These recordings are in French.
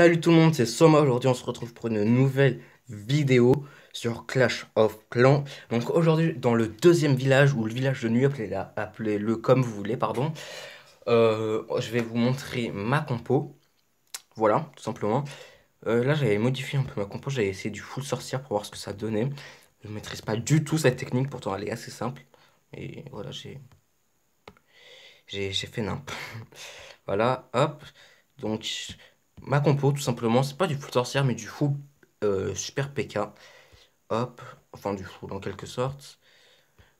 Salut tout le monde, c'est Soma. Aujourd'hui, on se retrouve pour une nouvelle vidéo sur Clash of Clans. Donc aujourd'hui, dans le deuxième village, ou le village de nuit, appelez-le comme vous voulez, pardon. Je vais vous montrer ma compo. Voilà, tout simplement. Là, j'avais modifié un peu ma compo, j'avais essayé du full sorcière pour voir ce que ça donnait. Je ne maîtrise pas du tout cette technique, pourtant elle est assez simple. Et voilà, j'ai fait nimp. Voilà, hop. Donc, ma compo, tout simplement, c'est pas du full sorcière, mais du full super PK. Hop, enfin du full en quelque sorte.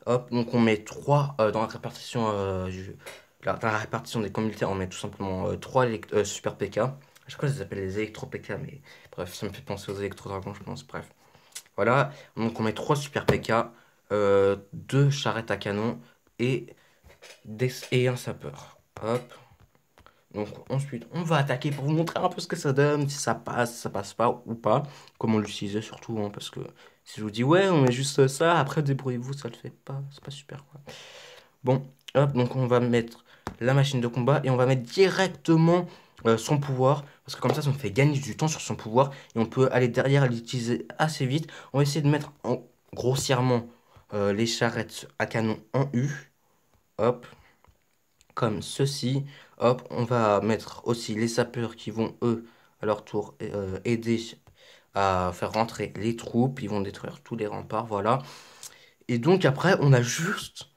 Hop, donc on met 3 dans la répartition, dans la répartition des camps militaires, on met tout simplement 3 super PK. Je crois que ça s'appelle les électro PK, mais bref, ça me fait penser aux électro dragons, je pense. Bref, voilà, donc on met 3 super PK, 2 charrettes à canon et, et un sapeur. Hop. Donc ensuite, on va attaquer pour vous montrer un peu ce que ça donne, si ça passe pas ou pas, comment l'utiliser surtout, hein, parce que si je vous dis ouais, on met juste ça, après débrouillez-vous, ça le fait pas, c'est pas super quoi. Bon, hop, donc on va mettre la machine de combat et on va mettre directement son pouvoir, parce que comme ça nous fait gagner du temps sur son pouvoir et on peut aller derrière et l'utiliser assez vite. On va essayer de mettre grossièrement les charrettes à canon en U, hop comme ceci. Hop, on va mettre aussi les sapeurs qui vont, eux, à leur tour, aider à faire rentrer les troupes. Ils vont détruire tous les remparts, voilà. Et donc après, on a juste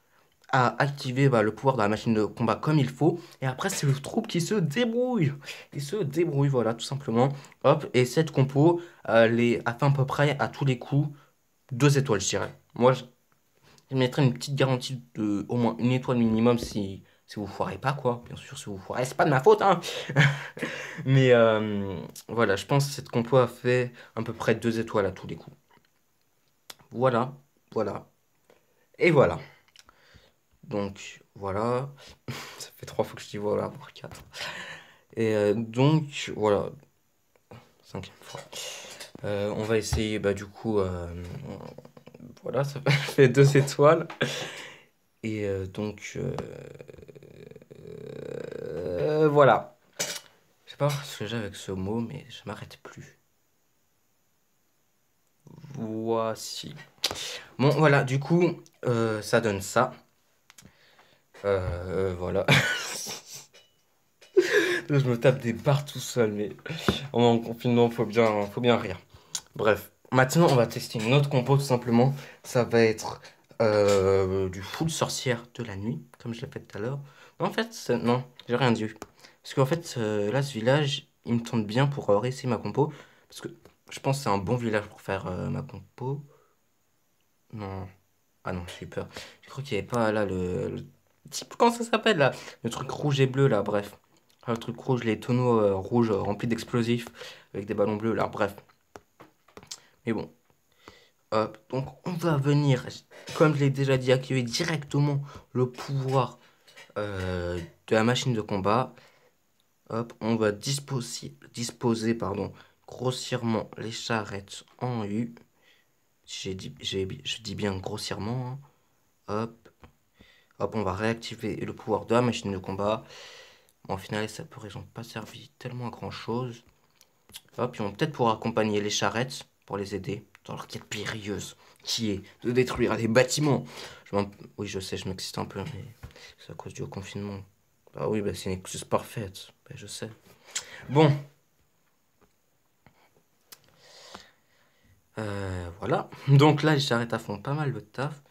à activer le pouvoir de la machine de combat comme il faut. Et après, c'est le troupe qui se débrouille. Il se débrouille, voilà, tout simplement. Hop, et cette compo, elle est à à peu près à tous les coups 2 étoiles, je dirais. Moi, je mettrais une petite garantie de au moins une étoile minimum si vous foirez pas, quoi. Bien sûr, si vous foirez, c'est pas de ma faute, hein. Mais voilà, je pense que cette compo a fait à peu près 2 étoiles à tous les coups. Voilà, voilà. Et voilà. Donc, voilà. Ça fait 3 fois que je dis voilà, voire 4. Et donc, voilà. Cinquième fois. On va essayer, du coup, voilà, ça fait 2 étoiles. Et voilà. Je sais pas ce que j'ai avec ce mot, mais je m'arrête plus. Voici. Bon, voilà, du coup, ça donne ça. Voilà. Je me tape des barres tout seul, mais en confinement, faut bien rire. Bref, maintenant, on va tester une autre compo, tout simplement. Ça va être du full sorcière de la nuit, comme je l'ai fait tout à l'heure. En fait, non, j'ai rien dit. Parce qu'en fait, là, ce village, il me tente bien pour réessayer ma compo. Parce que je pense que c'est un bon village pour faire ma compo. Non. Ah non, j'ai eu peur. Je crois qu'il n'y avait pas là le type, comment ça s'appelle là? Le truc rouge et bleu là, bref. Ah, le truc rouge, les tonneaux rouges remplis d'explosifs avec des ballons bleus là, bref. Mais bon, hop, donc on va venir, comme je l'ai déjà dit, activer directement le pouvoir de la machine de combat. Hop, on va disposer pardon, grossièrement les charrettes en U. Je dis bien grossièrement, hein. Hop, hop, on va réactiver le pouvoir de la machine de combat. Bon, au final, les sapeurs, ils n'ont pas servi tellement à grand chose. Hop, ils vont peut-être pouvoir accompagner les charrettes pour les aider dans leur quête périlleuse, qui est de détruire les bâtiments. Oui, je sais, je m'excite un peu, mais c'est à cause du confinement. Bah oui, c'est une excuse parfaite. Bah, je sais. Bon, voilà. Donc là, les charrettes font pas mal le taf.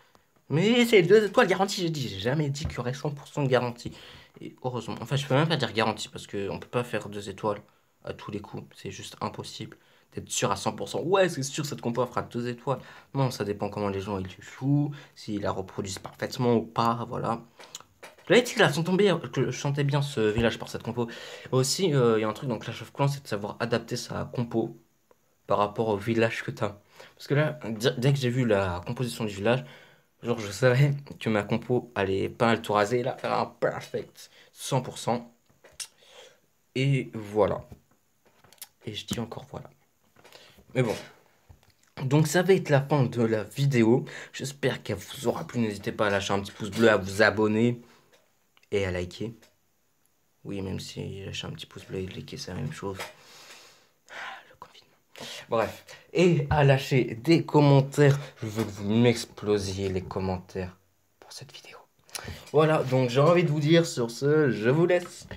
Mais c'est 2 étoiles garanties, j'ai dit. J'ai jamais dit qu'il y aurait 100% de garantie. Et heureusement. Enfin, je peux même pas dire garantie parce qu'on peut pas faire 2 étoiles à tous les coups. C'est juste impossible d'être sûr à 100%. Ouais, c'est sûr, cette compo fera 2 étoiles. Non, ça dépend comment les gens ils jouent, s'ils la reproduisent parfaitement ou pas, voilà. J'avais dit que la sentais bien, que je sentais bien ce village par cette compo. Aussi, il y a un truc dans Clash of Clans, c'est de savoir adapter sa compo par rapport au village que t'as. Parce que là, dès que j'ai vu la composition du village, genre, je savais que ma compo allait pas mal tout raser, là, faire un perfect 100%. Et voilà. Et je dis encore voilà. Mais bon. Donc ça va être la fin de la vidéo. J'espère qu'elle vous aura plu. N'hésitez pas à lâcher un petit pouce bleu, à vous abonner et à liker. Oui, même si lâcher un petit pouce bleu et liker, c'est la même chose. Bref. Et à lâcher des commentaires. Je veux que vous m'explosiez les commentaires pour cette vidéo. Voilà, donc j'ai envie de vous dire sur ce, je vous laisse.